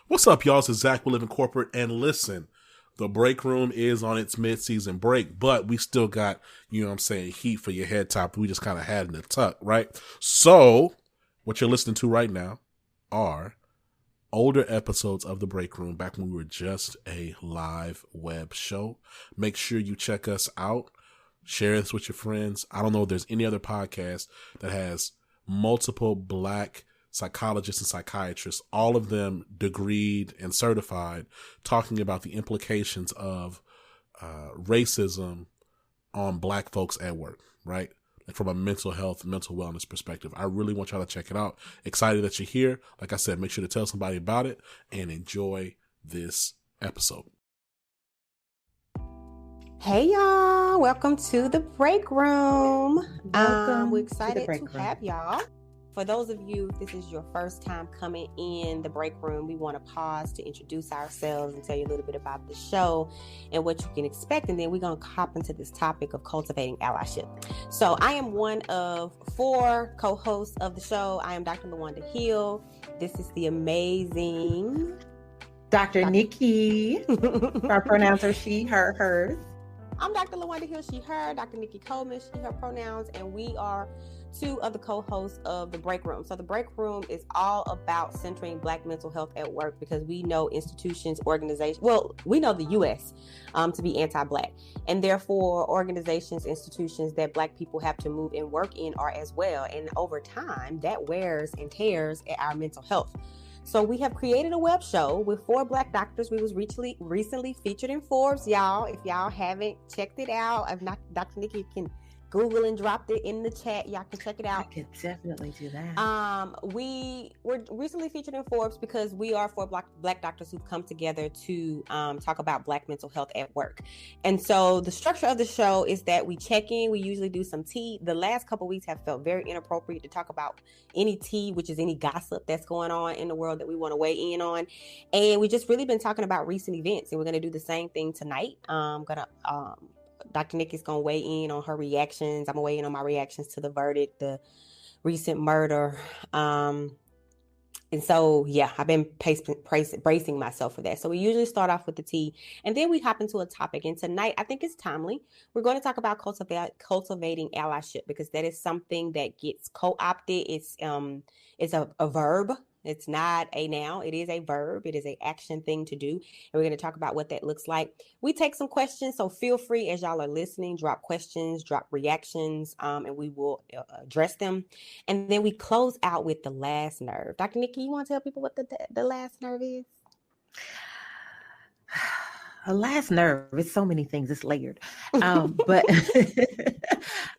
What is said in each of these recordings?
What's up, y'all? This is Zach. We live in corporate, and listen, the break room is on its mid-season break, but we still got, heat for your head top. We just kind of had in the tuck, right? So, what you're listening to right now are older episodes of the break room back when we were just a live web show. Make sure you check us out. Share this with your friends. I don't know if there's any other podcast that has multiple Black psychologists and psychiatrists, all of them degreed and certified, talking about the implications of racism on Black folks at work, right? Like from a mental health, mental wellness perspective. I really want y'all to check it out. Excited that you're here. Like I said, make sure to tell somebody about it and enjoy this episode. Hey y'all, welcome to the break room. We're excited to have y'all. For those of you, if this is your first time coming in the break room, we want to pause to introduce ourselves and tell you a little bit about the show and what you can expect. And then we're going to hop into this topic of cultivating allyship. So I am one of 4 co-hosts of the show. I am Dr. LaWanda Hill. This is the amazing Dr. Nikki. Our pronouns are she, her, hers. I'm Dr. LaWanda Hill, she, her. Dr. Nikki Coleman, she, her pronouns. And we are 2 of the co-hosts of the break room. So the break room is all about centering Black mental health at work, because we know institutions, organizations, we know the U.S. To be anti-Black, and therefore organizations, institutions that Black people have to move and work in are as well. And over time, that wears and tears at our mental health. So we have created a web show with 4 Black doctors. We was recently featured in Forbes, y'all. If y'all haven't checked it out, if not, Dr. Nikki can Google and dropped it in the chat. Y'all can check it out. I could definitely do that. We were recently featured in Forbes because we are 4 Black doctors who've come together to talk about Black mental health at work. And so the structure of the show is that we check in. We usually do some tea. The last couple of weeks have felt very inappropriate to talk about any tea, which is any gossip that's going on in the world that we want to weigh in on. And we just really been talking about recent events, and we're going to do the same thing tonight. Dr. Nikki's going to weigh in on her reactions. I'm going to weigh in on my reactions to the verdict, the recent murder. And so, yeah, I've been bracing myself for that. So we usually start off with the tea, and then we hop into a topic. And tonight, I think it's timely. We're going to talk about cultivating allyship, because that is something that gets co-opted. It's a verb. It's not a noun. It is a verb. It is an action thing to do. And we're going to talk about what that looks like. We take some questions, so feel free, as y'all are listening, drop questions, drop reactions, and we will address them. And then we close out with the last nerve. Dr. Nikki, you want to tell people what the last nerve is? A last nerve. It's so many things. It's layered. But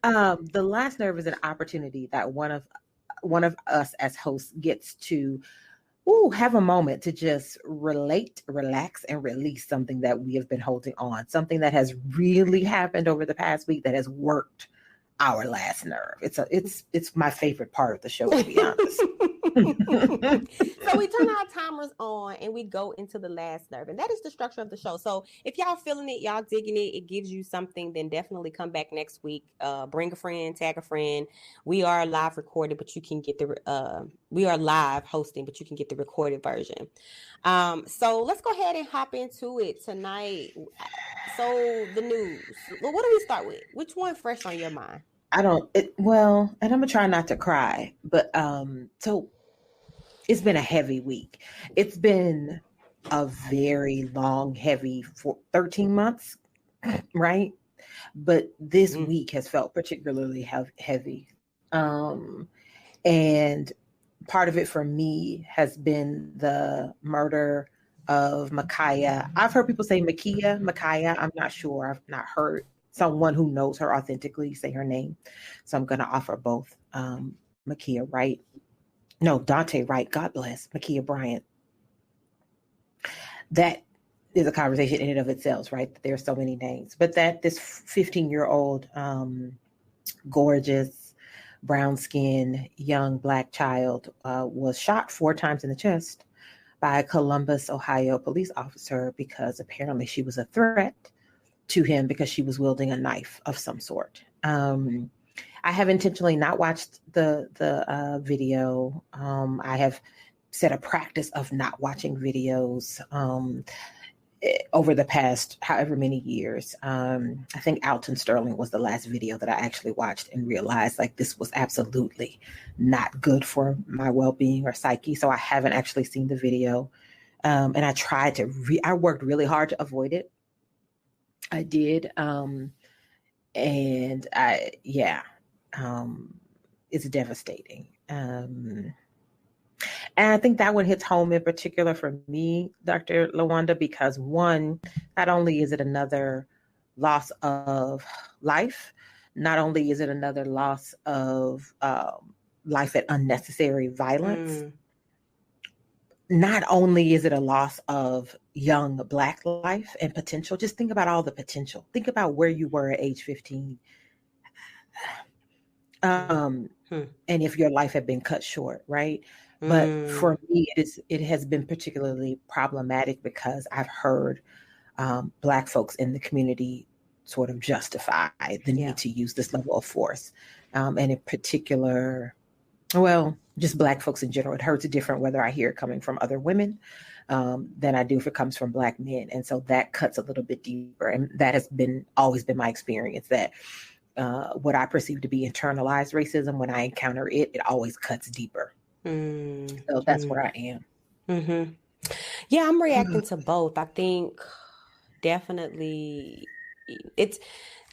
the last nerve is an opportunity that one of us as hosts gets to have a moment to just relate, relax, and release something that we have been holding on, something that has really happened over the past week that has worked our last nerve. It's my favorite part of the show, to be honest. So we turn our timers on and we go into the last nerve, and that is the structure of the show. So if y'all feeling it, y'all digging it, it gives you something, then definitely come back next week. Bring a friend, tag a friend. We are live recorded, but you can get we are live hosting, but you can get the recorded version. So let's go ahead and hop into it tonight. So the news. Well, what do we start with? Which one fresh on your mind? And I'm gonna try not to cry, but so it's been a heavy week. It's been a very long, heavy 13 months, right? But this week has felt particularly heavy. And part of it for me has been the murder of Makaya. I've heard people say Makaya. I'm not sure. I've not heard someone who knows her authentically say her name. So I'm going to offer both. Makaya Wright. No, Dante Wright. God bless. Makaya Bryant. That is a conversation in and of itself, right? There are so many names. But that this 15-year-old gorgeous, brown-skinned, young Black child was shot 4 times in the chest by a Columbus, Ohio police officer because apparently she was a threat to him because she was wielding a knife of some sort. I have intentionally not watched the video. I have set a practice of not watching videos over the past however many years. I think Alton Sterling was the last video that I actually watched and realized like this was absolutely not good for my well-being or psyche. So I haven't actually seen the video. And I tried to, I worked really hard to avoid it. I did. And it's devastating. And I think that one hits home in particular for me, Dr. LaWanda, because one, not only is it another loss of life, not only is it another loss of life at unnecessary violence, not only is it a loss of young Black life and potential, just think about all the potential. Think about where you were at age 15. And if your life had been cut short, right? But for me, it has been particularly problematic because I've heard Black folks in the community sort of justify the need to use this level of force. And in particular, well, just Black folks in general. It hurts different whether I hear it coming from other women than I do if it comes from Black men. And so that cuts a little bit deeper. And that has always been my experience, that what I perceive to be internalized racism, when I encounter it, it always cuts deeper. So that's where I am. Yeah, I'm reacting to both. I think definitely it's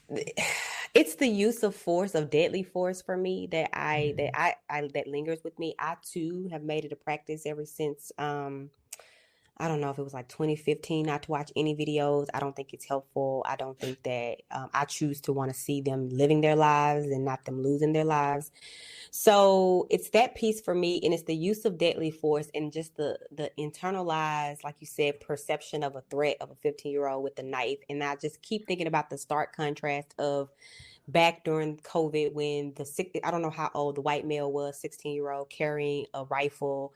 the use of force, of deadly force for me that lingers with me. I too have made it a practice ever since I don't know if it was like 2015, not to watch any videos. I don't think it's helpful. I don't think that I choose to want to see them living their lives and not them losing their lives. So it's that piece for me, and it's the use of deadly force and just the internalized, like you said, perception of a threat of a 15-year-old with a knife. And I just keep thinking about the stark contrast of back during COVID when I don't know how old the white male was, 16-year-old, carrying a rifle,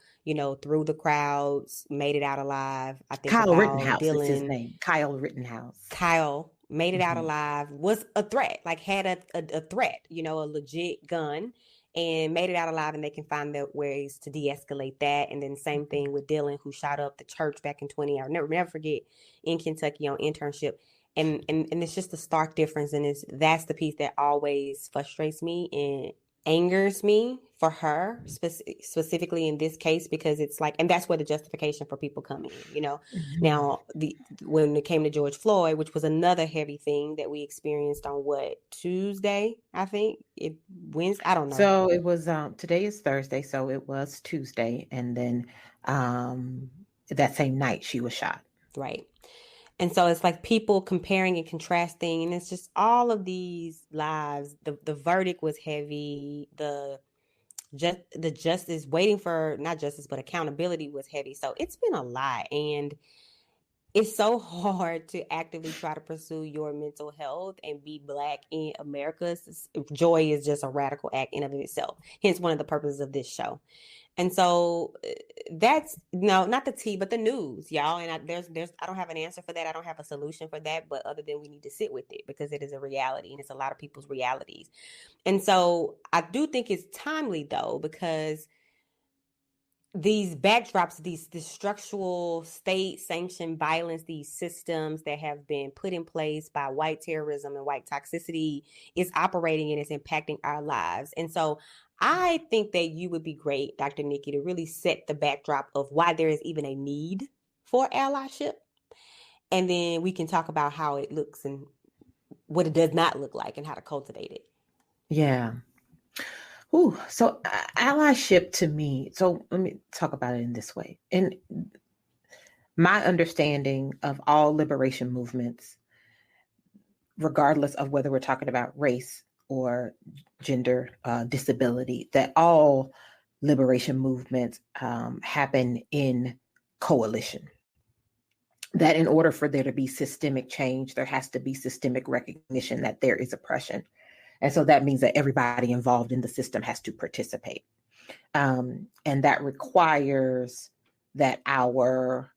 through the crowds, made it out alive. I think Kyle about Rittenhouse Dylan. is his name. Kyle Rittenhouse. Kyle made it out alive, was a threat, like had a threat, a legit gun, and made it out alive, and they can find the ways to de-escalate that. And then same thing with Dylan, who shot up the church back in 20. I'll never forget, in Kentucky on internship. And it's just a stark difference. And that's the piece that always frustrates me and angers me for her specifically in this case, because it's like, and that's where the justification for people come in, Now, when it came to George Floyd, which was another heavy thing that we experienced on Tuesday, I think Wednesday, I don't know. So it was, today is Thursday, so it was Tuesday. And then that same night she was shot. Right. And so it's like people comparing and contrasting, and it's just all of these lives. The verdict was heavy. The justice, waiting for not justice but accountability, was heavy. So it's been a lot, and it's so hard to actively try to pursue your mental health and be Black in America. Joy is just a radical act in of itself. Hence one of the purposes of this show. And so that's not the tea, but the news, y'all. And I don't have an answer for that. I don't have a solution for that, but other than we need to sit with it because it is a reality, and it's a lot of people's realities. And so I do think it's timely though, because these backdrops, this structural state sanctioned violence, these systems that have been put in place by white terrorism and white toxicity is operating and it's impacting our lives. And so I think that you would be great, Dr. Nikki, to really set the backdrop of why there is even a need for allyship. And then we can talk about how it looks and what it does not look like and how to cultivate it. Yeah. Ooh, so allyship to me, so let me talk about it in this way. In my understanding of all liberation movements, regardless of whether we're talking about race or gender, disability, that all liberation movements happen in coalition. That in order for there to be systemic change, there has to be systemic recognition that there is oppression. And so that means that everybody involved in the system has to participate. And that requires that our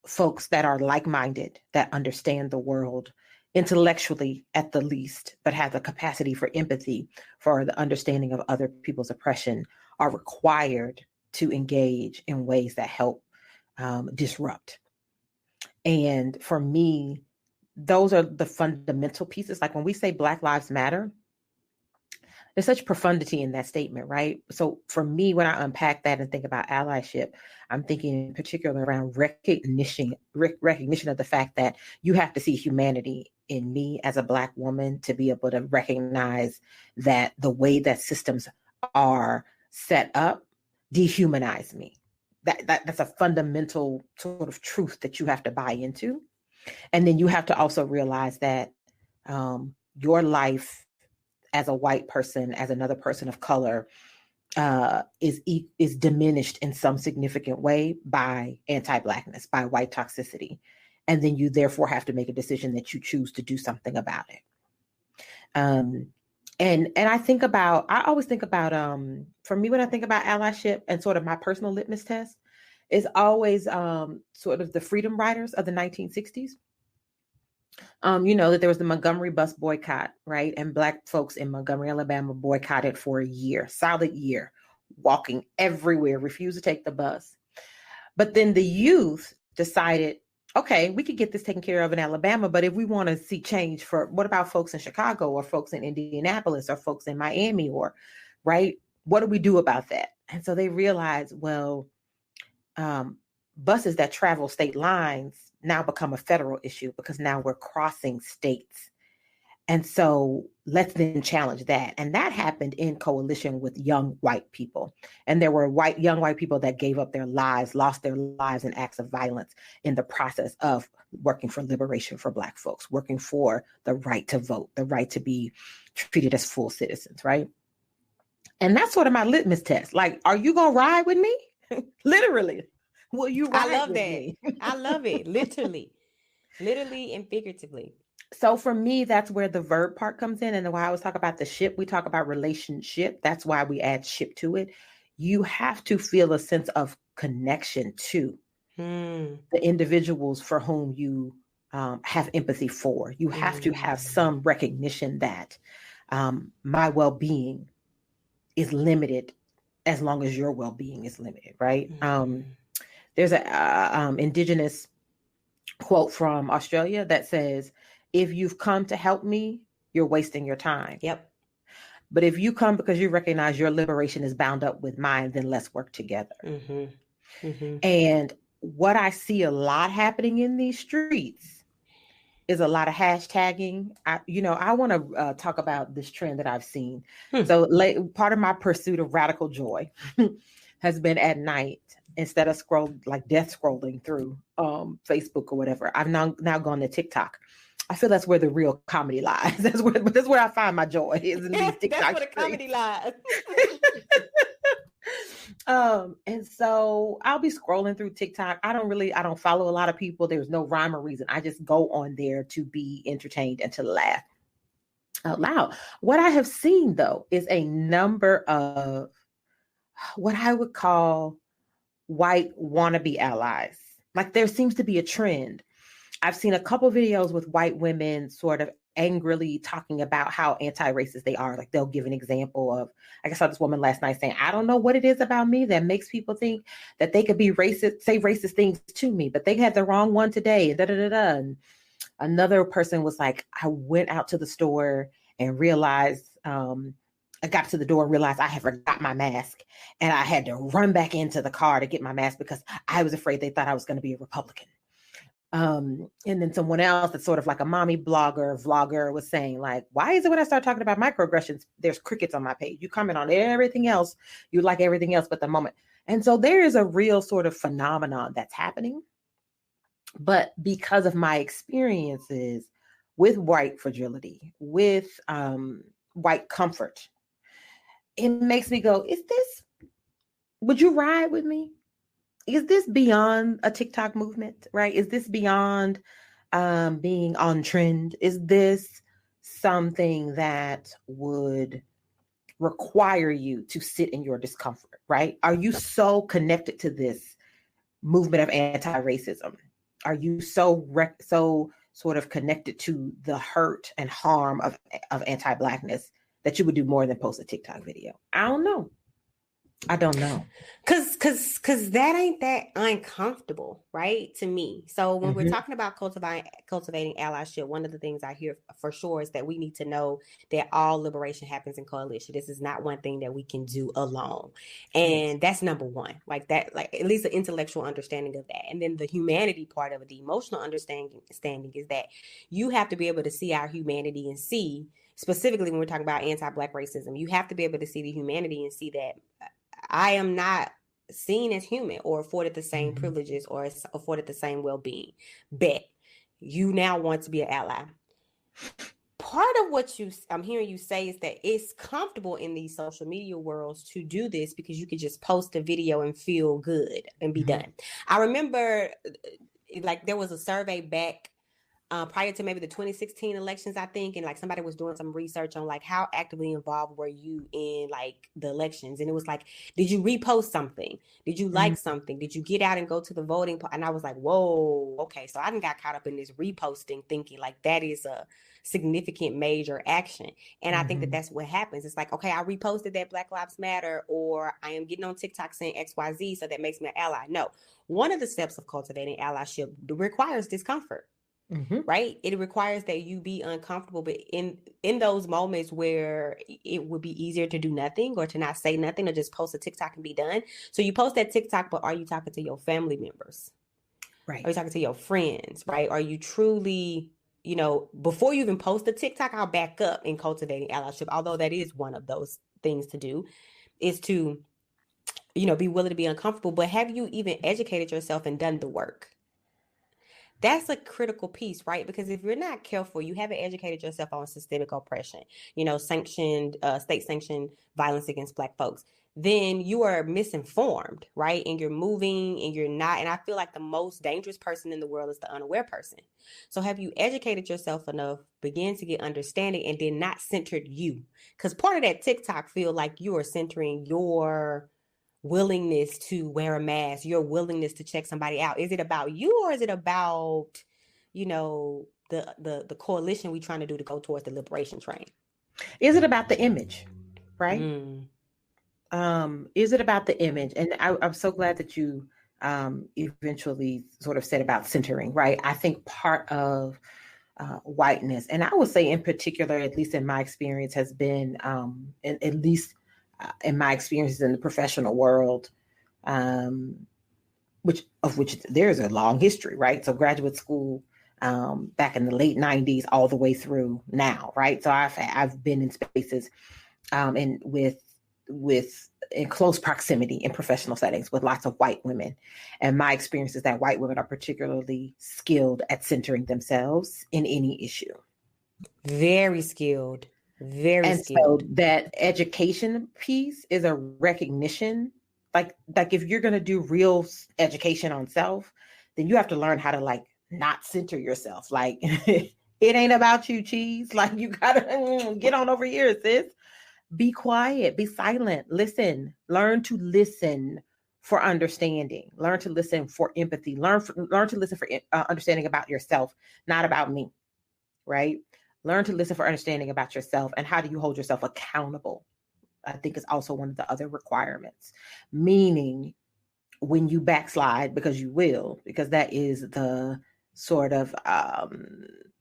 folks that are like-minded, that understand the world intellectually at the least, but have the capacity for empathy, for the understanding of other people's oppression, are required to engage in ways that help disrupt. And for me, those are the fundamental pieces. Like when we say Black Lives Matter, there's such profundity in that statement, right? So for me, when I unpack that and think about allyship, I'm thinking in particular around recognition of the fact that you have to see humanity in me as a Black woman to be able to recognize that the way that systems are set up dehumanize me. That's a fundamental sort of truth that you have to buy into. And then you have to also realize that your life as a white person, as another person of color, is diminished in some significant way by anti-Blackness, by white toxicity. And then you therefore have to make a decision that you choose to do something about it. And I always think about, for me, when I think about allyship and sort of my personal litmus test is always sort of the freedom riders of the 1960s. That there was the Montgomery bus boycott, right? And Black folks in Montgomery, Alabama boycotted for a year, solid year, walking everywhere, refused to take the bus. But then the youth decided, okay, we could get this taken care of in Alabama, but if we want to see change what about folks in Chicago or folks in Indianapolis or folks in Miami right? What do we do about that? And so they realized, well, buses that travel state lines now become a federal issue because now we're crossing states. And so let's then challenge that. And that happened in coalition with young white people. And there were young white people that gave up their lives, lost their lives in acts of violence in the process of working for liberation for Black folks, working for the right to vote, the right to be treated as full citizens, right? And that's sort of my litmus test. Like, are you going to ride with me? Literally. Will you ride I love with that. me? I love it. Literally and figuratively. So for me, that's where the verb part comes in. And why I always talk about the ship, we talk about relationship. That's why we add ship to it. You have to feel a sense of connection to the individuals for whom you have empathy for. You have to have some recognition that my well-being is limited as long as your well-being is limited, right? There's an indigenous quote from Australia that says, if you've come to help me, you're wasting your time. Yep. But if you come because you recognize your liberation is bound up with mine, then let's work together. And what I see a lot happening in these streets is a lot of hashtagging. I want to talk about this trend that I've seen. So part of my pursuit of radical joy has been at night, instead of death scrolling through Facebook or whatever, I've now gone to TikTok. I feel that's where the real comedy lies. That's where I find my joy, is in these TikTok That's where the comedy lies. And so I'll be scrolling through TikTok. I don't follow a lot of people. There's no rhyme or reason. I just go on there to be entertained and to laugh out loud. What I have seen, though, is a number of what I would call white wannabe allies. Like, there seems to be a trend. I've seen a couple videos with white women sort of angrily talking about how anti-racist they are. Like, they'll give an example of, I saw this woman last night saying, I don't know what it is about me that makes people think that they could be racist, say racist things to me, but they had the wrong one today. And another person was like, I went out to the store and realized, I got to the door and realized I had forgot my mask, and I had to run back into the car to get my mask because I was afraid they thought I was going to be a Republican. And then someone else that's sort of like a mommy vlogger was saying, like, why is it when I start talking about microaggressions, there's crickets on my page? You comment on everything else. You like everything else but the moment. And so there is a real sort of phenomenon that's happening. But because of my experiences with white fragility, with white comfort, it makes me go, would you ride with me? Is this beyond a TikTok movement, right? Is this beyond being on trend? Is this something that would require you to sit in your discomfort, right? Are you so connected to this movement of anti-racism? Are you so sort of connected to the hurt and harm of anti-Blackness that you would do more than post a TikTok video? I don't know. I don't know. Cause that ain't that uncomfortable, right? To me. So when we're talking about cultivating allyship, one of the things I hear for sure is that we need to know that all liberation happens in coalition. This is not one thing that we can do alone. And that's number one. Like that, like at least the intellectual understanding of that. And then the humanity part of it, the emotional understanding is that you have to be able to see our humanity and see, specifically when we're talking about anti-Black racism, you have to be able to see the humanity and see that I am not seen as human or afforded the same privileges or afforded the same well-being. Bet you now want to be an ally. Part of what I'm hearing you say is that it's comfortable in these social media worlds to do this because you could just post a video and feel good and be done. I remember like there was a survey back prior to maybe the 2016 elections, I think, and like somebody was doing some research on like how actively involved were you in like the elections, and it was like, did you repost something? Did you like something? Did you get out and go to the voting? And I was like, whoa, okay, so I didn't got caught up in this reposting, thinking like that is a significant major action, and I think that that's what happens. It's like, okay, I reposted that Black Lives Matter, or I am getting on TikTok saying XYZ, so that makes me an ally. No, one of the steps of cultivating allyship requires discomfort. Right? It requires that you be uncomfortable, but in those moments where it would be easier to do nothing or to not say nothing or just post a TikTok and be done. So you post that TikTok, but are you talking to your family members? Right. Are you talking to your friends? Right? Are you truly, you know, before you even post a TikTok, I'll back up in cultivating allyship, although that is one of those things to do, is to, you know, be willing to be uncomfortable. But have you even educated yourself and done the work? That's a critical piece, right? Because if you're not careful, you haven't educated yourself on systemic oppression, you know, sanctioned, state-sanctioned violence against Black folks, then you are misinformed, right? And you're moving and you're not. And I feel like the most dangerous person in the world is the unaware person. So have you educated yourself enough, begin to get understanding, and then not centered you? Because part of that TikTok feel like you are centering your willingness to wear a mask, your willingness to check somebody out. Is it about you, or is it about, you know, the coalition we trying to do to go towards the liberation train? Is it about the image, right? Is it about the image? And I'm so glad that you eventually sort of said about centering, right? I think part of whiteness, and I would say in particular, at least in my experience, has been, at least in my experiences in the professional world, which there's a long history, right? So graduate school back in the late 90s all the way through now, right? So I've been in spaces and with in close proximity in professional settings with lots of white women. And my experience is that white women are particularly skilled at centering themselves in any issue. Very skilled. Very skilled. So that education piece is a recognition. Like if you're going to do real education on self, then you have to learn how to like not center yourself. Like it ain't about you, cheese. Like you gotta get on over here, sis. Be quiet, be silent, listen, learn to listen for understanding, learn to listen for empathy, learn to listen for understanding about yourself, not about me, right? Learn to listen for understanding about yourself, and how do you hold yourself accountable? I think is also one of the other requirements, meaning when you backslide, because you will, because that is the sort of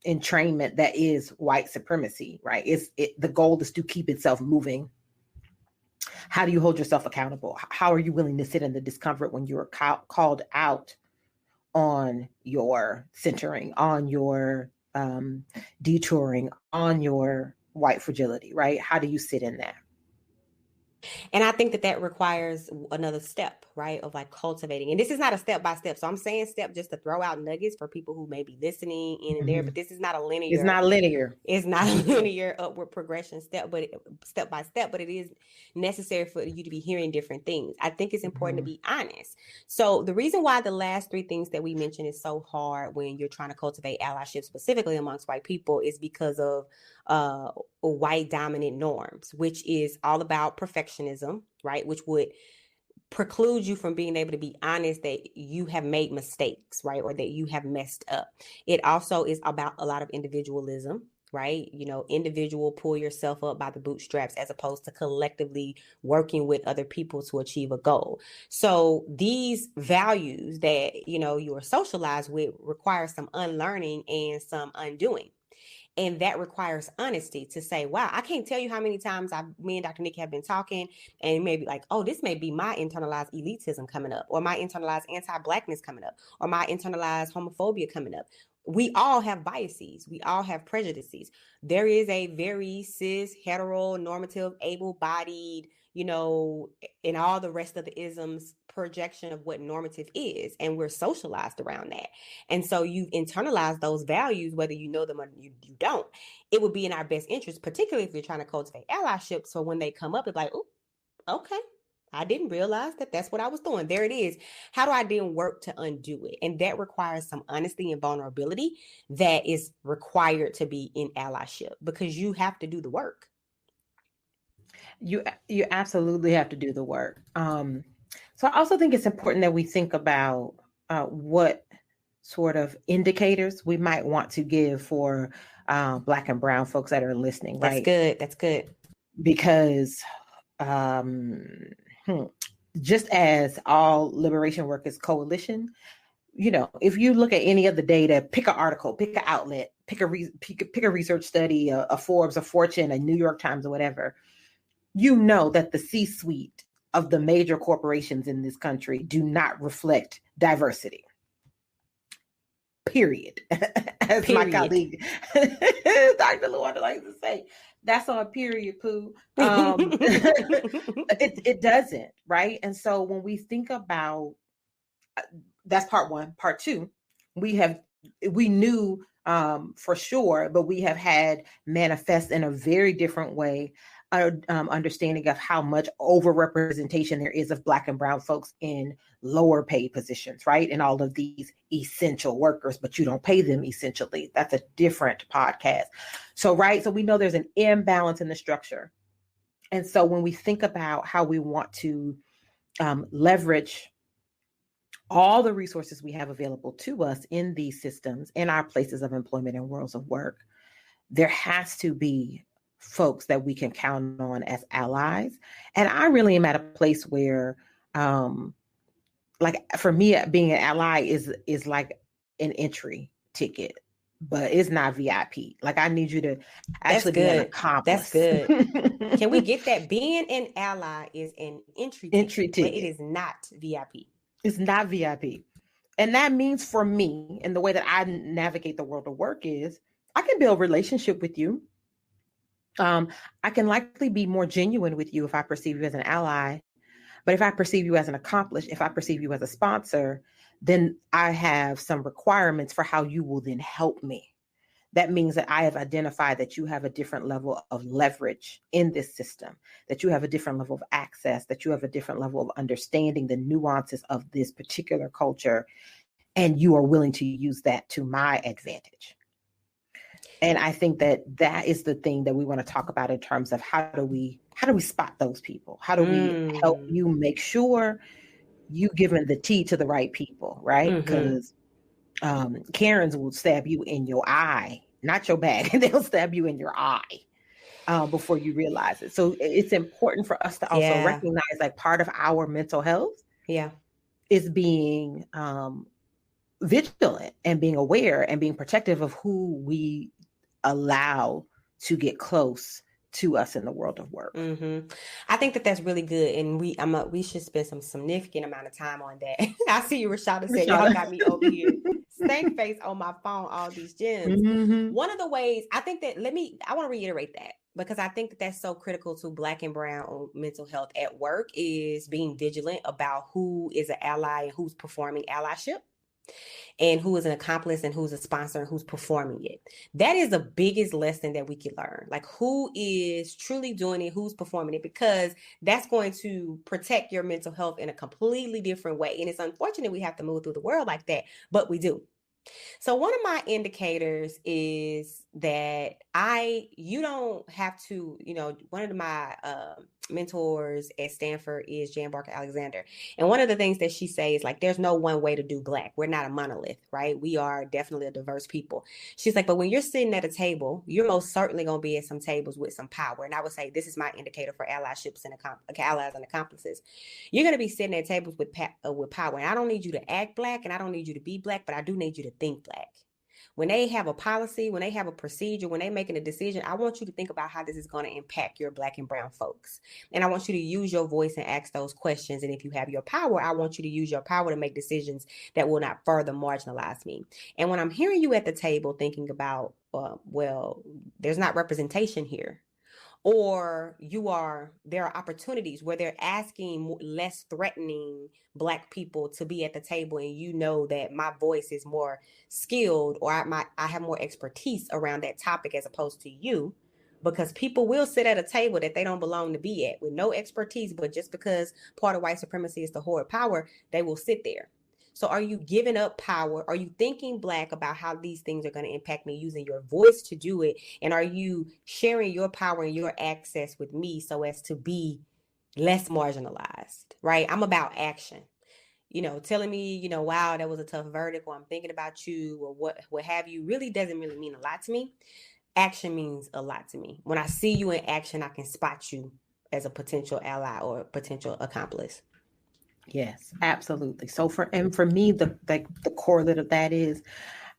entrainment that is white supremacy, right? The goal is to keep itself moving. How do you hold yourself accountable? How are you willing to sit in the discomfort when you're called out on your centering, on your detouring, on your white fragility, right? How do you sit in that? And I think that requires another step, right, of like cultivating. And this is not a step by step. So I'm saying step just to throw out nuggets for people who may be listening in and there, but this is not a linear. It's not linear. It's not a linear upward progression step by step, but it is necessary for you to be hearing different things. I think it's important to be honest. So the reason why the last three things that we mentioned is so hard when you're trying to cultivate allyship, specifically amongst white people, is because of white dominant norms, which is all about perfectionism, right? Which would preclude you from being able to be honest that you have made mistakes, right? Or that you have messed up. It also is about a lot of individualism, right? Individual, pull yourself up by the bootstraps, as opposed to collectively working with other people to achieve a goal. So these values that, you are socialized with require some unlearning and some undoing. And that requires honesty to say, wow, I can't tell you how many times me and Dr. Nikki have been talking, and maybe like, oh, this may be my internalized elitism coming up, or my internalized anti-Blackness coming up, or my internalized homophobia coming up. We all have biases. We all have prejudices. There is a very cis, heteronormative, able-bodied, and all the rest of the isms projection of what normative is. And we're socialized around that. And so you've internalized those values, whether you know them or you don't. It would be in our best interest, particularly if you're trying to cultivate allyship. So when they come up, it's like, oh, okay, I didn't realize that that's what I was doing. There it is. How do I then work to undo it? And that requires some honesty and vulnerability that is required to be in allyship, because you have to do the work. You absolutely have to do the work. So I also think it's important that we think about what sort of indicators we might want to give for Black and brown folks that are listening. Right? That's good. Because just as all liberation work is coalition, if you look at any of the data, pick an article, pick an outlet, pick a research study, a Forbes, a Fortune, a New York Times, or whatever, that the C-suite of the major corporations in this country do not reflect diversity. Period. As my colleague, Dr. LaWanda likes to say, that's on period, poo. It doesn't, right? And so when we think about, that's part one. Part two, we knew for sure, but we have had manifest in a very different way, understanding of how much overrepresentation there is of Black and brown folks in lower paid positions, right? And all of these essential workers, but you don't pay them essentially. That's a different podcast. So, right. So we know there's an imbalance in the structure. And so when we think about how we want to leverage all the resources we have available to us in these systems, in our places of employment and worlds of work, there has to be folks that we can count on as allies. And I really am at a place where, like for me, being an ally is like an entry ticket, but it's not VIP. Like I need you to actually be an accomplice. That's good. Can we get that? Being an ally is an entry ticket. But it is not VIP. It's not VIP. And that means for me, and the way that I navigate the world of work is, I can build relationship with you. I can likely be more genuine with you if I perceive you as an ally. But if I perceive you as an accomplice, if I perceive you as a sponsor, then I have some requirements for how you will then help me. That means that I have identified that you have a different level of leverage in this system, that you have a different level of access, that you have a different level of understanding the nuances of this particular culture, and you are willing to use that to my advantage. And I think that is the thing that we want to talk about in terms of how do we spot those people? How do we help you make sure you giving the tea to the right people, right? Because Karens will stab you in your eye, not your back. They'll stab you in your eye before you realize it. So it's important for us to also recognize, like, part of our mental health is being vigilant and being aware and being protective of who we allow to get close to us in the world of work. I think that that's really good, and we should spend some significant amount of time on that. I see you, Rashada said, y'all got me over here stank face on my phone, all these gems. One of the ways I think that, I want to reiterate that, because I think that that's so critical to Black and brown mental health at work, is being vigilant about who is an ally and who's performing allyship, and who is an accomplice and who's a sponsor and who's performing it. That is the biggest lesson that we could learn. Like, who is truly doing it, who's performing it, because that's going to protect your mental health in a completely different way. And it's unfortunate we have to move through the world like that, but we do. So one of my indicators is that you don't have to, one of my mentors at Stanford is Jan Barker Alexander. And one of the things that she says, like, there's no one way to do Black. We're not a monolith, right? We are definitely a diverse people. She's like, but when you're sitting at a table, you're most certainly going to be at some tables with some power. And I would say this is my indicator for allyships and allies and accomplices. You're going to be sitting at tables with power. And I don't need you to act Black and I don't need you to be Black, but I do need you to think Black. When they have a policy, when they have a procedure, when they're making a decision, I want you to think about how this is going to impact your Black and brown folks. And I want you to use your voice and ask those questions. And if you have your power, I want you to use your power to make decisions that will not further marginalize me. And when I'm hearing you at the table thinking about, well, there's not representation here. Or there are opportunities where they're asking less threatening Black people to be at the table, and you know that my voice is more skilled, or I have more expertise around that topic as opposed to you, because people will sit at a table that they don't belong to be at with no expertise, but just because part of white supremacy is to hoard power, they will sit there. So are you giving up power? Are you thinking Black about how these things are going to impact me, using your voice to do it? And are you sharing your power and your access with me so as to be less marginalized, right? I'm about action. Telling me, wow, that was a tough verdict, or I'm thinking about you, or what have you, really doesn't really mean a lot to me. Action means a lot to me. When I see you in action, I can spot you as a potential ally or a potential accomplice. Yes, absolutely. So for me, the correlate of that is,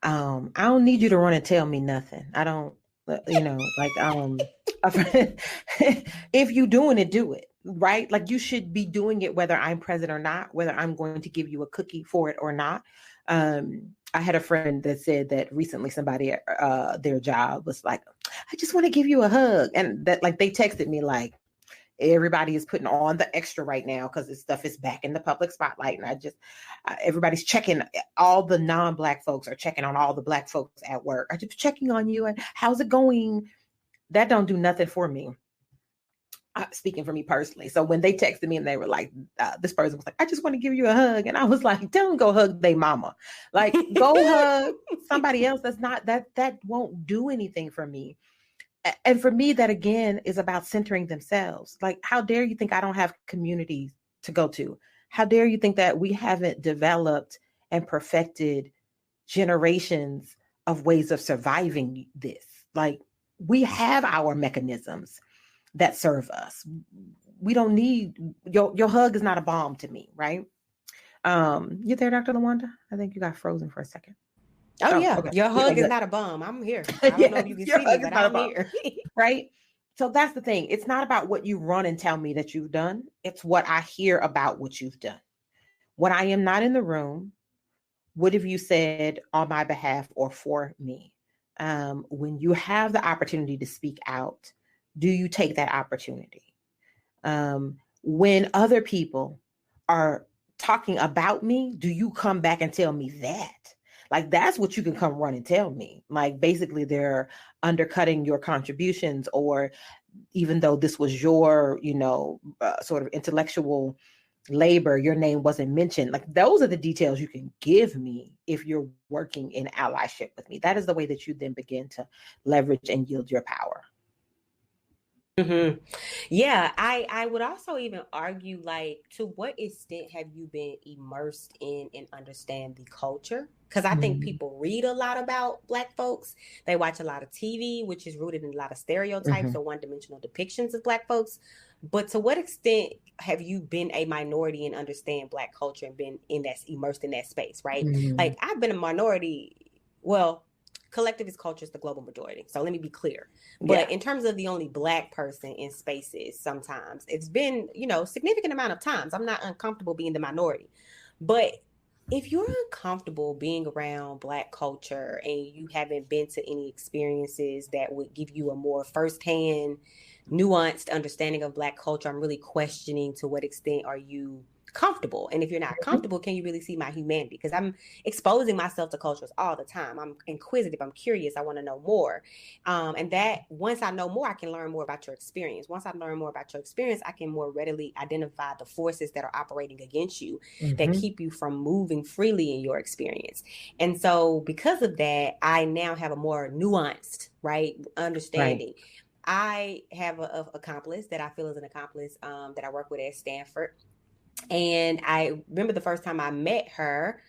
I don't need you to run and tell me nothing. I don't, if you doing it, do it, right? Like, you should be doing it whether I'm present or not, whether I'm going to give you a cookie for it or not. I had a friend that said that recently somebody at their job was like, I just want to give you a hug. And that, like, they texted me like, everybody is putting on the extra right now because this stuff is back in the public spotlight. And everybody's checking, all the non-Black folks are checking on all the Black folks at work. I'm just checking on you and how's it going? That don't do nothing for me. Speaking for me personally. So when they texted me and they were like, this person was like, I just want to give you a hug. And I was like, don't go hug they mama. Like, go hug somebody else. That won't do anything for me. And for me, that again is about centering themselves. Like, how dare you think I don't have communities to go to? How dare you think that we haven't developed and perfected generations of ways of surviving this? Like, we have our mechanisms that serve us. We don't need your hug is not a bomb to me, right? You there, Dr. LaWanda? I think you got frozen for a second. Oh yeah. Okay. Your hug is not a bomb. I'm here. I don't know if you can see me, but I'm here. Right? So that's the thing. It's not about what you run and tell me that you've done. It's what I hear about what you've done. When I am not in the room, what have you said on my behalf or for me? When you have the opportunity to speak out, do you take that opportunity? When other people are talking about me, do you come back and tell me that? Like, that's what you can come run and tell me. Like, basically they're undercutting your contributions, or even though this was your, sort of intellectual labor, your name wasn't mentioned. Like, those are the details you can give me if you're working in allyship with me. That is the way that you then begin to leverage and yield your power. Mm-hmm. Yeah, I would also even argue, like, to what extent have you been immersed in and understand the culture? Because I think people read a lot about Black folks. They watch a lot of TV, which is rooted in a lot of stereotypes or one-dimensional depictions of Black folks. But to what extent have you been a minority and understand Black culture and been immersed in that space, right? Like, I've been a minority, well, collectivist culture is the global majority. So let me be clear. But in terms of the only Black person in spaces, sometimes it's been, significant amount of times. I'm not uncomfortable being the minority. But if you're uncomfortable being around Black culture and you haven't been to any experiences that would give you a more firsthand, nuanced understanding of Black culture, I'm really questioning to what extent are you comfortable. And if you're not comfortable, can you really see my humanity? Because I'm exposing myself to cultures all the time. I'm inquisitive. I'm curious. I want to know more. And that once I know more, I can learn more about your experience. Once I learn more about your experience, I can more readily identify the forces that are operating against you that keep you from moving freely in your experience. And so because of that, I now have a more nuanced, understanding. I have a accomplice that I feel is an accomplice that I work with at Stanford. And I remember the first time I met her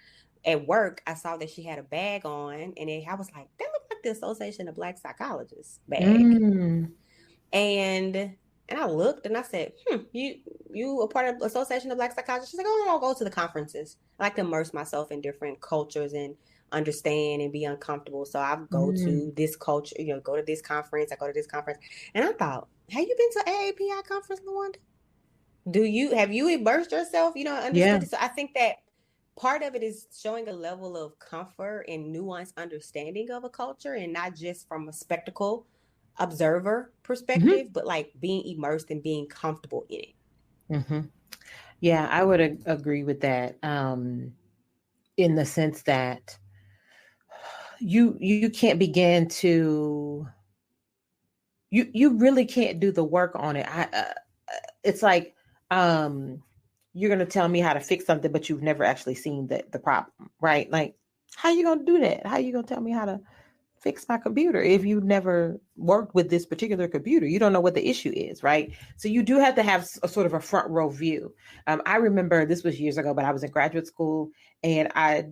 at work, I saw that she had a bag on, and I was like, that looked like the Association of Black Psychologists bag. And I looked and I said, you a part of the Association of Black Psychologists? She's like, oh, I'll go to the conferences. I like to immerse myself in different cultures and understand and be uncomfortable. So I go to this culture, go to this conference. I go to this conference. And I thought, have you been to AAPI conference, LaWanda? Have you immersed yourself, understood it? So I think that part of it is showing a level of comfort and nuanced understanding of a culture, and not just from a spectacle observer perspective, but like being immersed and being comfortable in it. Yeah, I would agree with that. In the sense that you can't begin to, you really can't do the work on it. It's like, you're going to tell me how to fix something, but you've never actually seen the problem, right? Like, how are you going to do that? How are you going to tell me how to fix my computer if you've never worked with this particular computer? You don't know what the issue is, right? So you do have to have a sort of a front row view. I remember this was years ago, but I was in graduate school, and I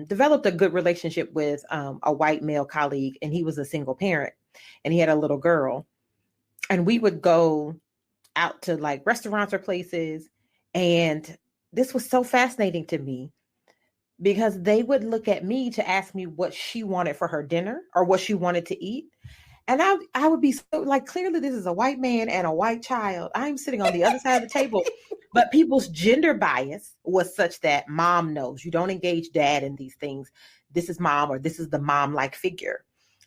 developed a good relationship with a white male colleague, and he was a single parent, and he had a little girl, and we would go out to like restaurants or places. And this was so fascinating to me, because they would look at me to ask me what she wanted for her dinner or what she wanted to eat. And I would be so like, clearly this is a white man and a white child. I'm sitting on the other side of the table, but people's gender bias was such that mom knows you don't engage dad in these things. This is mom, or this is the mom-like figure.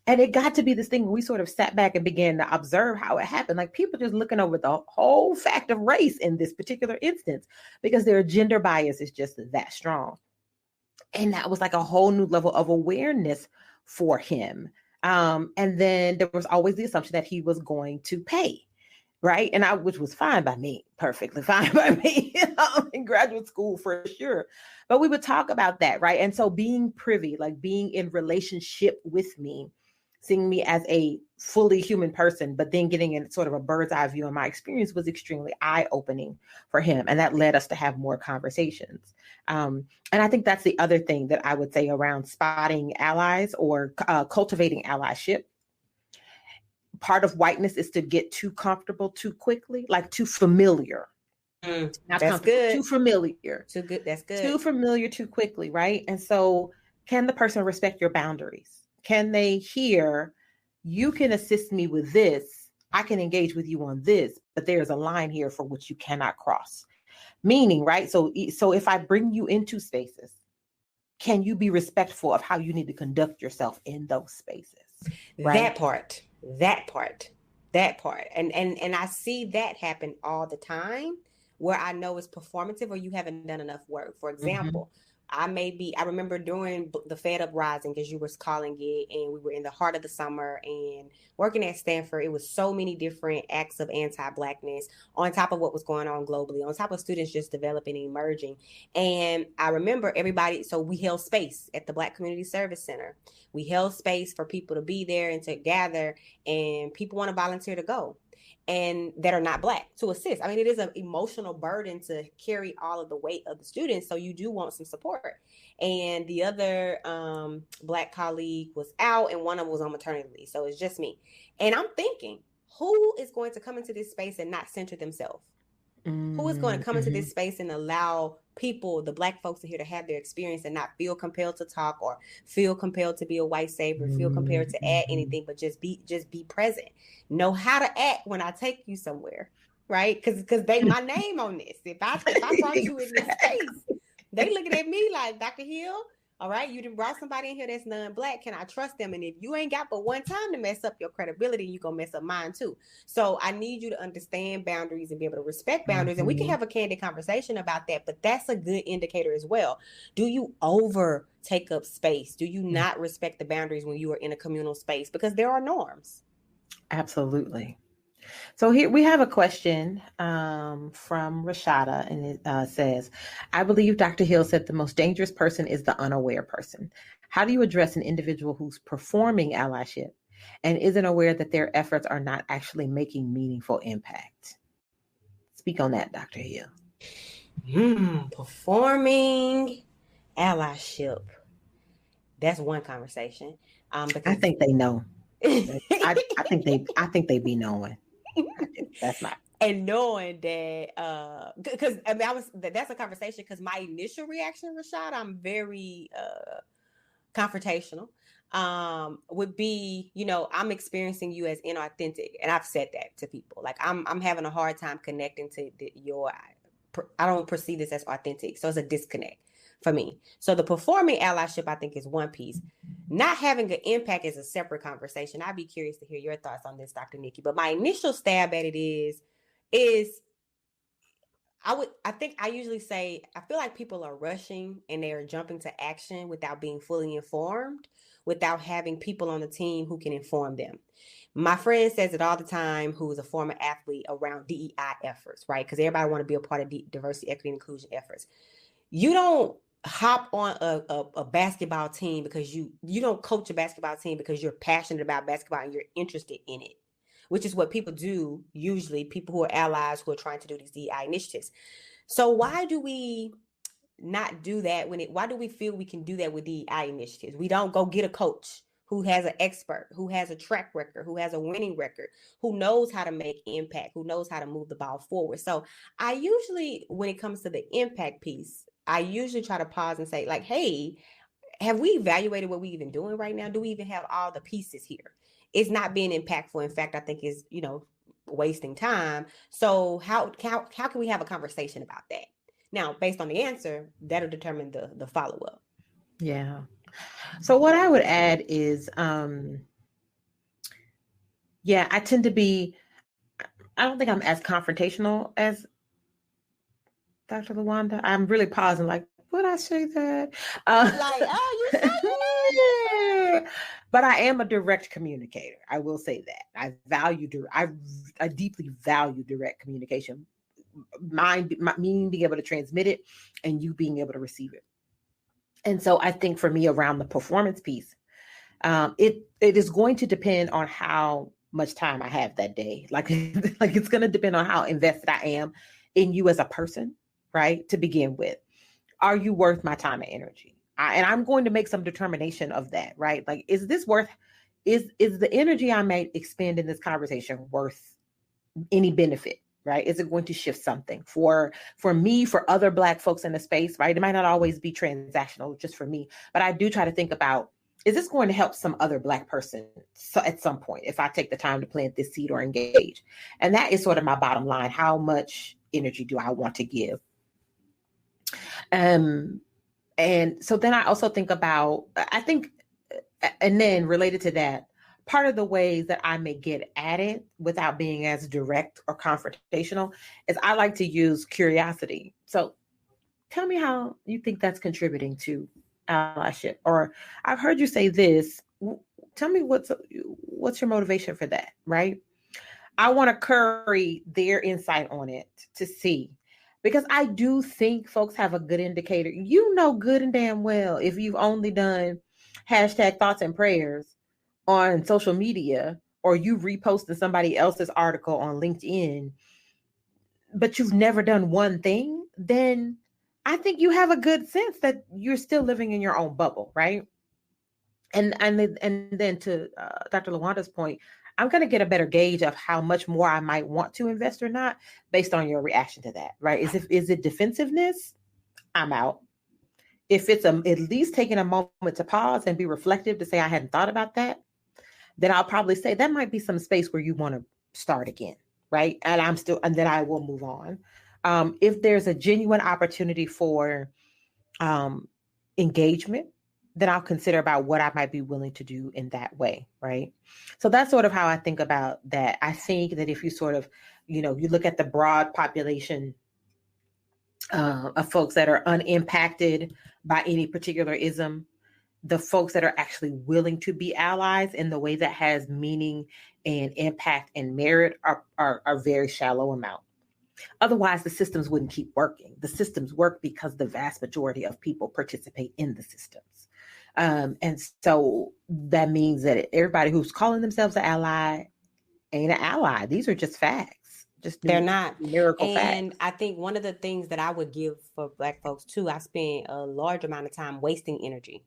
And it got to be this thing where we sort of sat back and began to observe how it happened. Like, people just looking over the whole fact of race in this particular instance, because their gender bias is just that strong. And that was like a whole new level of awareness for him. And then there was always the assumption that he was going to pay, right? And which was fine by me, perfectly fine by me in graduate school for sure. But we would talk about that, right? And so being privy, like being in relationship with me, seeing me as a fully human person, but then getting in sort of a bird's eye view of my experience was extremely eye-opening for him. And that led us to have more conversations. And I think that's the other thing that I would say around spotting allies or cultivating allyship. Part of whiteness is to get too comfortable too quickly, like too familiar. That's good. Too familiar. Too good. That's good. Too familiar too quickly, right? And so can the person respect your boundaries? Can they hear, you can assist me with this, I can engage with you on this, but there's a line here for which you cannot cross. Meaning, right? So if I bring you into spaces, can you be respectful of how you need to conduct yourself in those spaces? Right? That part. And I see that happen all the time, where I know it's performative or you haven't done enough work. For example, I remember during the Fed Uprising, as you were calling it, and we were in the heart of the summer and working at Stanford. It was so many different acts of anti-Blackness on top of what was going on globally, on top of students just developing and emerging. And I remember so we held space at the Black Community Service Center. We held space for people to be there and to gather, and people want to volunteer to go, and that are not Black, to assist. I mean, it is an emotional burden to carry all of the weight of the students. So you do want some support. And the other Black colleague was out, and one of them was on maternity leave. So it's just me. And I'm thinking, who is going to come into this space and not center themselves? Who is going to come into this space and allow people, the Black folks in here, to have their experience and not feel compelled to talk or feel compelled to be a white savior, feel compelled to add anything, but just be present. Know how to act when I take you somewhere, right? Because they my name on this. If I brought you in this space, they looking at me like, Dr. Hill, all right, you done brought somebody in here that's non-Black. Can I trust them? And if you ain't got but one time to mess up your credibility, you're going to mess up mine too. So I need you to understand boundaries and be able to respect boundaries. And we can have a candid conversation about that, but that's a good indicator as well. Do you over take up space? Do you not respect the boundaries when you are in a communal space? Because there are norms. Absolutely. So here we have a question from Rashada, and it says, I believe Dr. Hill said the most dangerous person is the unaware person. How do you address an individual who's performing allyship and isn't aware that their efforts are not actually making meaningful impact. Speak on that, Dr. Hill. Performing allyship. That's one conversation. Because I think they know. I think they be knowing. That's not. And knowing that, because I mean, that's a conversation. Because my initial reaction, Rashad, I'm very confrontational. Would be, I'm experiencing you as inauthentic, and I've said that to people. Like I'm having a hard time connecting to I don't perceive this as authentic, so it's a disconnect for me. So the performing allyship, I think, is one piece. Not having an impact is a separate conversation. I'd be curious to hear your thoughts on this, Dr. Nikki. But my initial stab at it is I think I usually say, I feel like people are rushing and they are jumping to action without being fully informed, without having people on the team who can inform them. My friend says it all the time, who is a former athlete, around DEI efforts, right? Because everybody want to be a part of diversity, equity, and inclusion efforts. You don't hop on a basketball team because you don't coach a basketball team because you're passionate about basketball and you're interested in it, which is what people do, usually people who are allies who are trying to do these DEI initiatives. So why do we not do that why do we feel we can do that with DEI initiatives? We don't go get a coach who has an expert, who has a track record, who has a winning record, who knows how to make impact, who knows how to move the ball forward. So I usually, when it comes to the impact piece, I usually try to pause and say, like, hey, have we evaluated what we even doing right now? Do we even have all the pieces here? It's not being impactful. In fact, I think it's, wasting time. So how can we have a conversation about that? Now, based on the answer, that'll determine the follow-up. Yeah. So what I would add is, I tend to be, I don't think I'm as confrontational as Dr. LaWanda. I'm really pausing like, would I say that? You said it. But I am a direct communicator. I will say that. I deeply value direct communication. Meaning being able to transmit it and you being able to receive it. And so I think for me, around the performance piece, it is going to depend on how much time I have that day. Like it's going to depend on how invested I am in you as a person, right? To begin with, are you worth my time and energy? And I'm going to make some determination of that, right? Like, is this worth? Is the energy I may expend in this conversation worth any benefit? Right? Is it going to shift something for me, for other Black folks in the space, right? It might not always be transactional just for me, but I do try to think about, is this going to help some other Black person at some point if I take the time to plant this seed or engage? And that is sort of my bottom line. How much energy do I want to give? And so then I also think about, and then related to that, part of the ways that I may get at it without being as direct or confrontational is I like to use curiosity. So tell me how you think that's contributing to allyship. Or I've heard you say this. Tell me what's your motivation for that, right? I want to curry their insight on it to see. Because I do think folks have a good indicator. You know good and damn well if you've only done hashtag thoughts and prayers on social media, or you reposted somebody else's article on LinkedIn, but you've never done one thing, then I think you have a good sense that you're still living in your own bubble, right? And then to Dr. LaWanda's point, I'm going to get a better gauge of how much more I might want to invest or not based on your reaction to that, right? Is it defensiveness? I'm out. If it's at least taking a moment to pause and be reflective to say, I hadn't thought about that, then I'll probably say that might be some space where you want to start again, right? And then I will move on. If there's a genuine opportunity for engagement, then I'll consider about what I might be willing to do in that way, right? So that's sort of how I think about that. I think that if you sort of, you look at the broad population of folks that are unimpacted by any particular ism, the folks that are actually willing to be allies in the way that has meaning and impact and merit are very shallow amount. Otherwise, the systems wouldn't keep working. The systems work because the vast majority of people participate in the systems. And so that means that everybody who's calling themselves an ally ain't an ally. These are just facts. They're not numerical and facts. I think one of the things that I would give for Black folks too, I spend a large amount of time wasting energy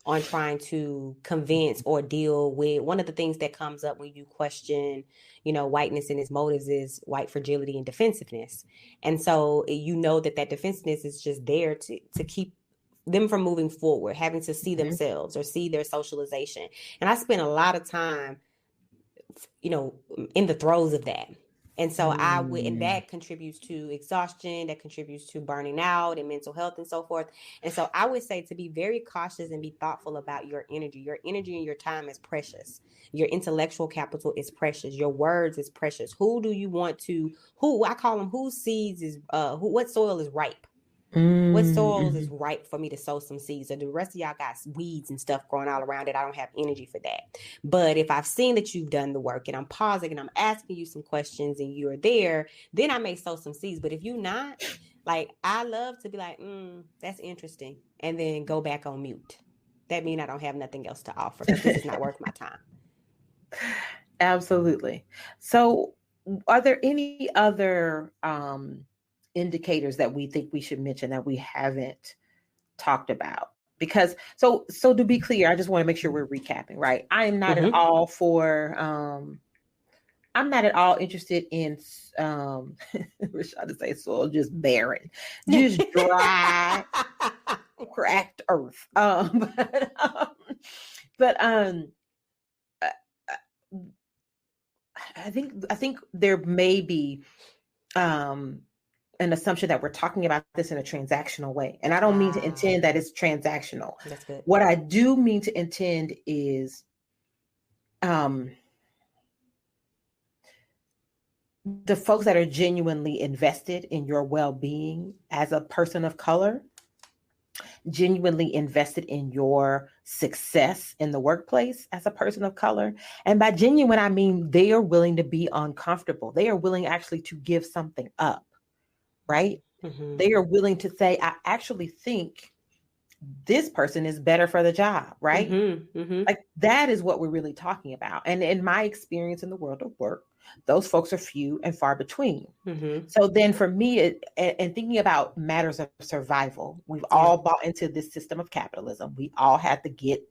on trying to convince or deal with. One of the things that comes up when you question, whiteness and its motives is white fragility and defensiveness. And so that defensiveness is just there to keep them from moving forward, having to see themselves or see their socialization. And I spent a lot of time, in the throes of that. And so and that contributes to exhaustion, that contributes to burning out and mental health and so forth. And so I would say to be very cautious and be thoughtful about your energy. Your energy and your time is precious. Your intellectual capital is precious. Your words is precious. Who do you want to, I call them whose seeds is, what soil is ripe? What soil is ripe for me to sow some seeds? So the rest of y'all got weeds and stuff growing all around it. I don't have energy for that. But if I've seen that you've done the work and I'm pausing and I'm asking you some questions and you're there, then I may sow some seeds. But if you're not, I love to be like, that's interesting. And then go back on mute. That means I don't have nothing else to offer because this is not worth my time. Absolutely. So are there any other indicators that we think we should mention that we haven't talked about? Because so to be clear, I just want to make sure we're recapping, right? I am not at all I'm not at all interested in Rashada to say soil just barren, just dry, cracked earth. But I think there may be an assumption that we're talking about this in a transactional way. And I don't mean to intend that it's transactional. That's good. What I do mean to intend is the folks that are genuinely invested in your well-being as a person of color, genuinely invested in your success in the workplace as a person of color. And by genuine, I mean they are willing to be uncomfortable. They are willing actually to give something up. Right? They are willing to say, I actually think this person is better for the job, right? Like that is what we're really talking about. And in my experience in the world of work, those folks are few and far between. So then for me, and thinking about matters of survival, we've all bought into this system of capitalism. We all had to get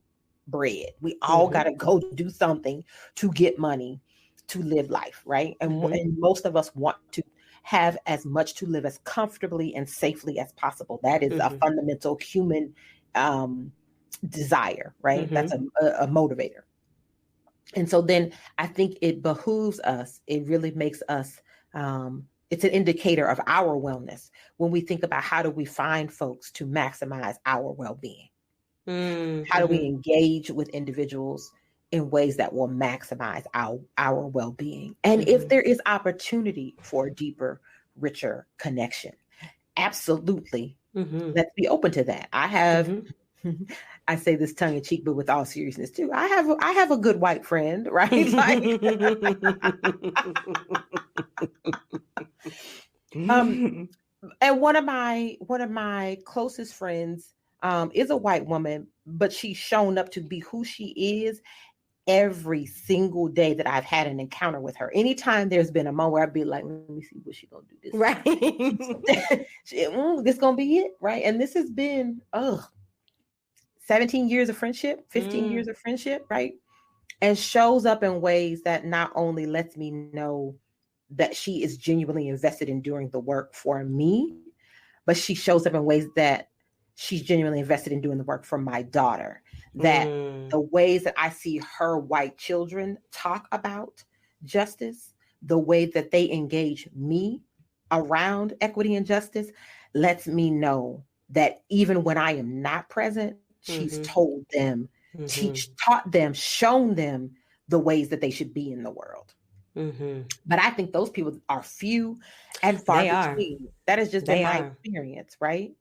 bread. We all got to go do something to get money to live life, right? And most of us want to have as much to live as comfortably and safely as possible. That is a fundamental human desire, right? That's a motivator. And so then I think it behooves us, it really makes us, it's an indicator of our wellness when we think about how do we find folks to maximize our well-being? How do we engage with individuals in ways that will maximize our well-being? And if there is opportunity for a deeper, richer connection, absolutely, let's be open to that. I have, I say this tongue in cheek, but with all seriousness too, I have a good white friend, right? And one of my closest friends is a white woman, but she's shown up to be who she is every single day that I've had an encounter with her. Anytime there's been a moment where I'd be like, let me see what she's gonna do this. Right. This gonna be it, right? And this has been 17 years of friendship, 15 years of friendship, right? And shows up in ways that not only lets me know that she is genuinely invested in doing the work for me, but she shows up in ways that she's genuinely invested in doing the work for my daughter. That the ways that I see her white children talk about justice, the way that they engage me around equity and justice, lets me know that even when I am not present, she's told them, taught them, shown them the ways that they should be in the world. But I think those people are few and far between. That has just been my experience, right?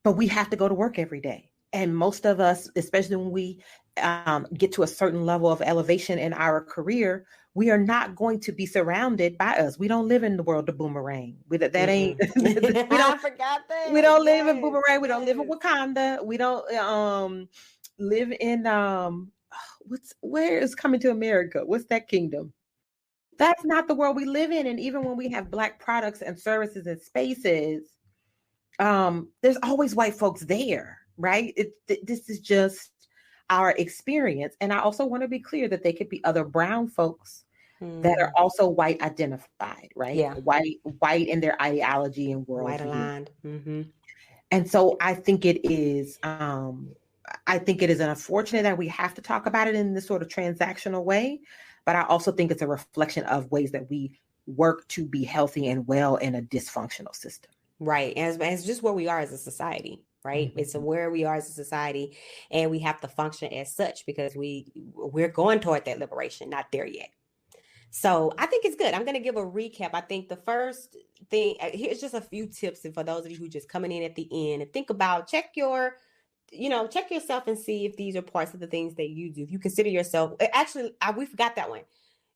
But we have to go to work every day. And most of us, especially when we get to a certain level of elevation in our career, we are not going to be surrounded by us. We don't live in the world of Boomerang. That ain't. We don't. I forgot that. We don't live in Boomerang. We don't live in Wakanda. We don't live in where is Coming to America? What's that kingdom? That's not the world we live in. And even when we have Black products and services and spaces, there's always white folks there, right? This is just our experience. And I also want to be clear that they could be other brown folks that are also white identified, right? Yeah. White in their ideology and worldview. White aligned. Mm-hmm. And so I think it is unfortunate that we have to talk about it in this sort of transactional way. But I also think it's a reflection of ways that we work to be healthy and well in a dysfunctional system. Right. And it's just where we are as a society, right? Mm-hmm. It's where we are as a society, and we have to function as such because we're going toward that liberation, not there yet. So I think it's good. I'm going to give a recap. I think the first thing, here's just a few tips. And for those of you who just coming in at the end, and think about, check yourself and see if these are parts of the things that you do. If you consider yourself, actually, we forgot that one.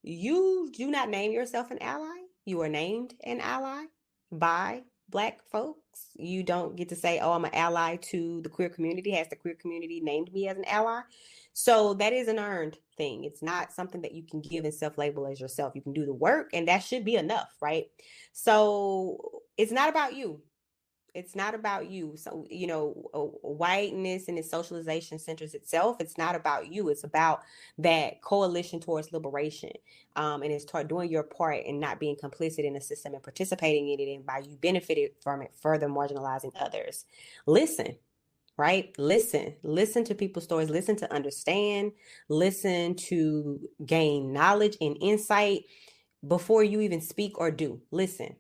You do not name yourself an ally. You are named an ally by Black folks. You don't get to say, oh, I'm an ally to the queer community. Has the queer community named me as an ally? So that is an earned thing. It's not something that you can give and self-label as yourself. You can do the work, and that should be enough, right? So it's not about you. It's not about you. So, whiteness and its socialization centers itself. It's not about you. It's about that coalition towards liberation. And it's toward doing your part and not being complicit in the system and participating in it. And by you benefited from it, further marginalizing others. Listen, right? Listen to people's stories. Listen to understand. Listen to gain knowledge and insight before you even speak or do. Listen.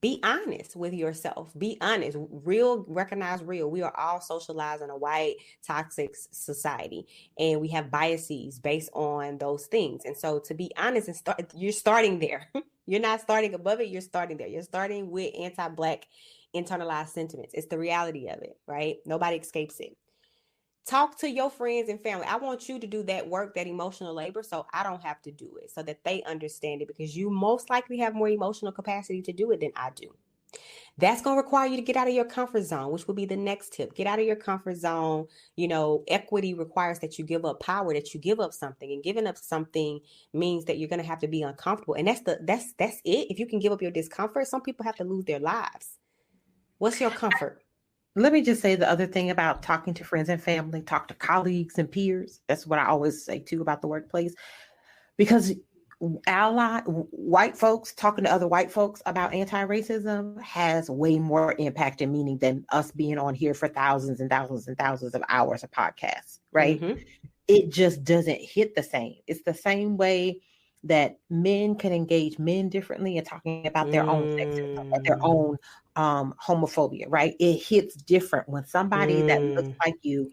Be honest with yourself. Be honest. Recognize real. We are all socialized in a white, toxic society, and we have biases based on those things. And so to be honest and you're starting there. You're not starting above it. You're starting there. You're starting with anti-Black internalized sentiments. It's the reality of it, right? Nobody escapes it. Talk to your friends and family. I want you to do that work, that emotional labor, so I don't have to do it, so that they understand it, because you most likely have more emotional capacity to do it than I do. That's going to require you to get out of your comfort zone, which will be the next tip. Get out of your comfort zone. Equity requires that you give up power, that you give up something, and giving up something means that you're going to have to be uncomfortable. And that's it. If you can give up your discomfort, some people have to lose their lives. What's your comfort? Let me just say the other thing about talking to friends and family, talk to colleagues and peers. That's what I always say too about the workplace, because white folks talking to other white folks about anti-racism has way more impact and meaning than us being on here for thousands and thousands and thousands of hours of podcasts, right? Mm-hmm. It just doesn't hit the same. It's the same way that men can engage men differently in talking about their own sex, their own homophobia, right? It hits different when somebody that looks like you,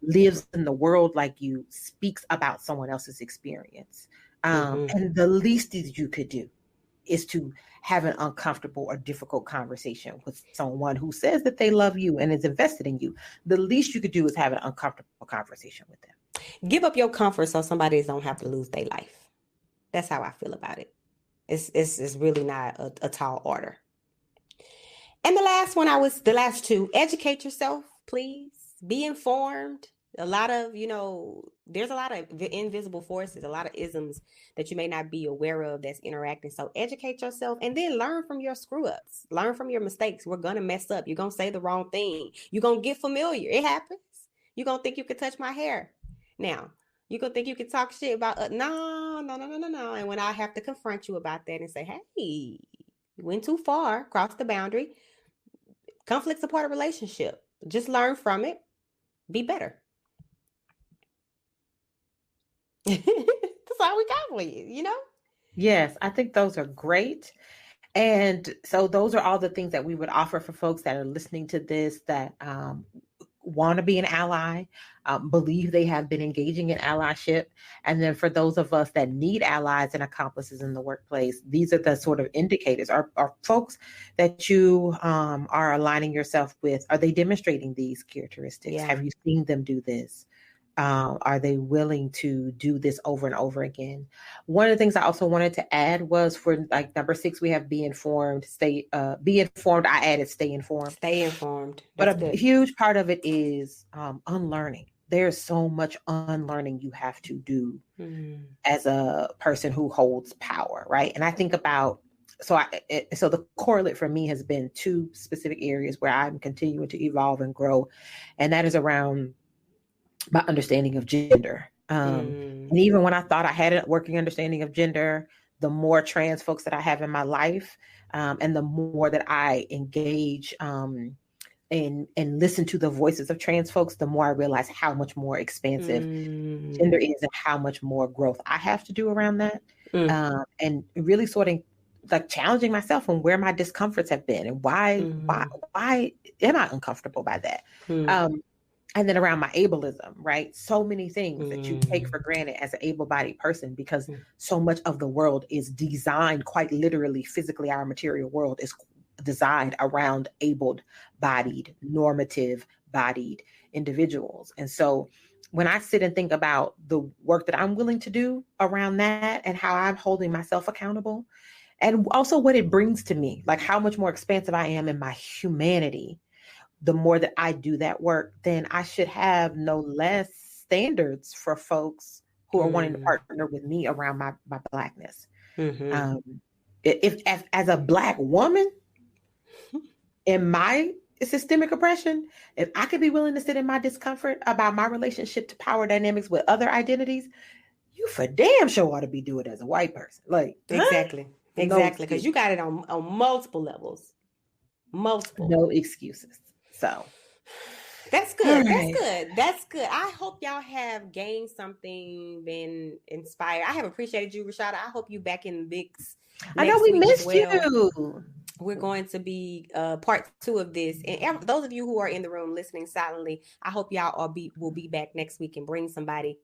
lives in the world like you, speaks about someone else's experience. And the least that you could do is to have an uncomfortable or difficult conversation with someone who says that they love you and is invested in you. The least you could do is have an uncomfortable conversation with them. Give up your comfort so somebody don't have to lose their life. That's how I feel about it. It's really not a tall order. And the last two, educate yourself, please. Be informed. There's a lot of invisible forces, a lot of isms that you may not be aware of that's interacting. So educate yourself, and then learn from your screw ups. Learn from your mistakes. We're going to mess up. You're going to say the wrong thing. You're going to get familiar. It happens. You're going to think you can touch my hair. Now, you're going to think you can talk shit about, no. And when I have to confront you about that and say, hey, you went too far, crossed the boundary. Conflict's a part of relationship. Just learn from it. Be better. That's all we got for you, Yes, I think those are great. And so those are all the things that we would offer for folks that are listening to this, that want to be an ally, believe they have been engaging in allyship. And then for those of us that need allies and accomplices in the workplace, these are the sort of indicators. Are folks that you are aligning yourself with, are they demonstrating these characteristics? Yeah. Have you seen them do this? Are they willing to do this over and over again? One of the things I also wanted to add was for like number 6, we have be informed, be informed. I added stay informed. Stay informed. That's but a huge part of it is unlearning. There's so much unlearning you have to do as a person who holds power, right? And I think about, so the correlate for me has been 2 specific areas where I'm continuing to evolve and grow. And that is around my understanding of gender. And even when I thought I had a working understanding of gender, the more trans folks that I have in my life, and the more that I engage and listen to the voices of trans folks, the more I realize how much more expansive gender is and how much more growth I have to do around that. And really sort of like challenging myself on where my discomforts have been and why am I uncomfortable by that? And then around my ableism, right? So many things that you take for granted as an able-bodied person, because so much of the world is designed, quite literally, physically, our material world is designed around able-bodied, normative-bodied individuals. And so when I sit and think about the work that I'm willing to do around that and how I'm holding myself accountable, and also what it brings to me, like how much more expansive I am in my humanity, the more that I do that work, then I should have no less standards for folks who are wanting to partner with me around my Blackness. If as a Black woman in my systemic oppression, if I could be willing to sit in my discomfort about my relationship to power dynamics with other identities, you for damn sure ought to be doing it as a white person. Like exactly, because you got it on multiple levels, no excuses. So that's good. Right. That's good. I hope y'all have gained something, been inspired. I have appreciated you, Rashada. I hope you back in the mix. I know we missed you. We're going to be part 2 of this. And those of you who are in the room listening silently, I hope y'all will be back next week and bring somebody.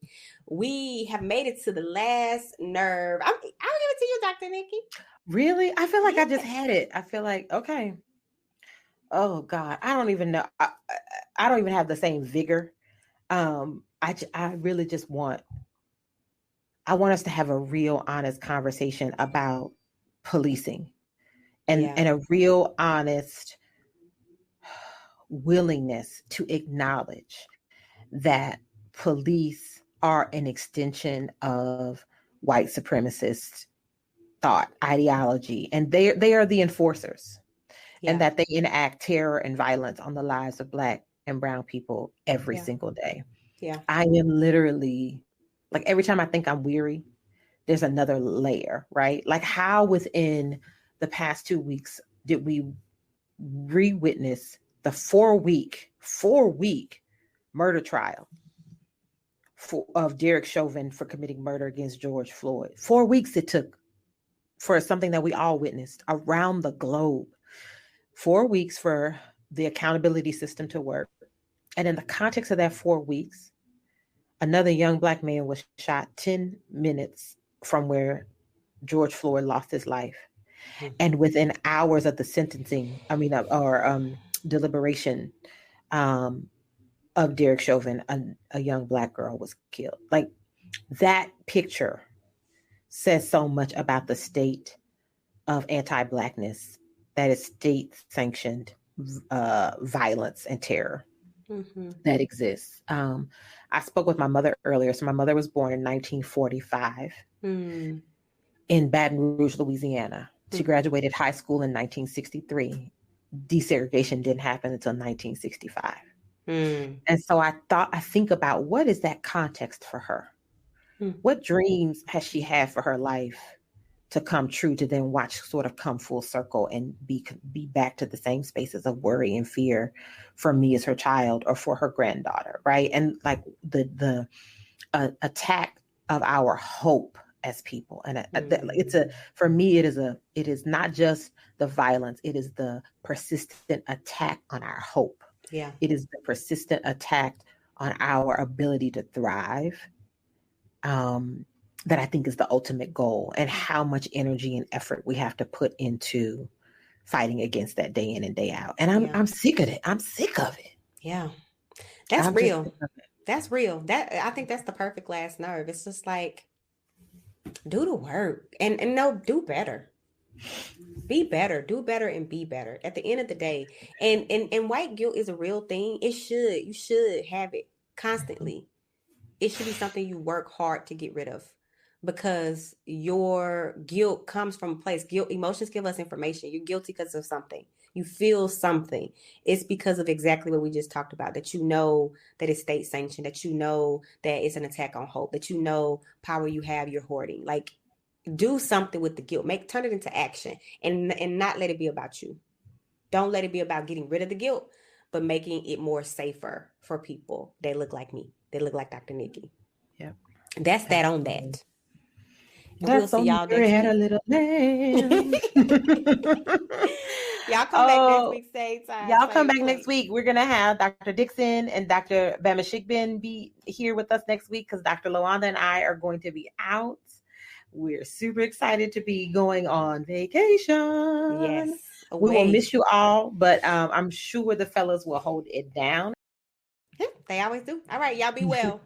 We have made it to the last nerve. I'll give it to you, Dr. Nikki. Really? I feel like I just had it. I feel like, okay. Oh God, I don't even know. I don't even have the same vigor. I really just I want us to have a real honest conversation about policing and a real honest willingness to acknowledge that police are an extension of white supremacist thought, ideology, and they are the enforcers. And that they enact terror and violence on the lives of Black and brown people every single day. Yeah. I am literally, like, every time I think I'm weary, there's another layer, right? Like, how within the past 2 weeks did we re-witness the 4-week murder trial of Derek Chauvin for committing murder against George Floyd? 4 weeks it took for something that we all witnessed around the globe. 4 weeks for the accountability system to work. And in the context of that 4 weeks, another young Black man was shot 10 minutes from where George Floyd lost his life. And within hours of the sentencing, deliberation of Derek Chauvin, a young Black girl was killed. Like, that picture says so much about the state of anti-Blackness that is state-sanctioned violence and terror that exists. I spoke with my mother earlier. So my mother was born in 1945 in Baton Rouge, Louisiana. She graduated high school in 1963. Desegregation didn't happen until 1965. And so I think about, what is that context for her? What dreams has she had for her life to come true, to then watch sort of come full circle and be back to the same spaces of worry and fear for me as her child or for her granddaughter, right? And like the attack of our hope as people, and for me it is not just the violence, it is the persistent attack on our hope. Yeah, it is the persistent attack on our ability to thrive. That I think is the ultimate goal, and how much energy and effort we have to put into fighting against that day in and day out. And I'm sick of it. I'm sick of it. Yeah, that's real. That's real. I think that's the perfect last nerve. It's just like, do the work and no, do better. Be better, do better, and be better at the end of the day. And white guilt is a real thing. You should have it constantly. It should be something you work hard to get rid of, because your guilt comes from a place. Guilt emotions give us information. You're guilty because of something. You feel something. It's because of exactly what we just talked about, that you know that it's state sanctioned, that you know that it's an attack on hope, that you know power you have, you're hoarding. Like, do something with the guilt. Turn it into action, and not let it be about you. Don't let it be about getting rid of the guilt, but making it more safer for people that look like me. They look like Dr. Nikki. Yep. That's that on that. And that's we'll see y'all next had week. A little lamb. Y'all come back next week, same time. Y'all come back next week. We're gonna have Dr. Dixon and Dr. Bama Shigbin be here with us next week, because Dr. LaWanda and I are going to be out. We're super excited to be going on vacation. Yes. We will miss you all, but I'm sure the fellas will hold it down. They always do. All right, y'all be well.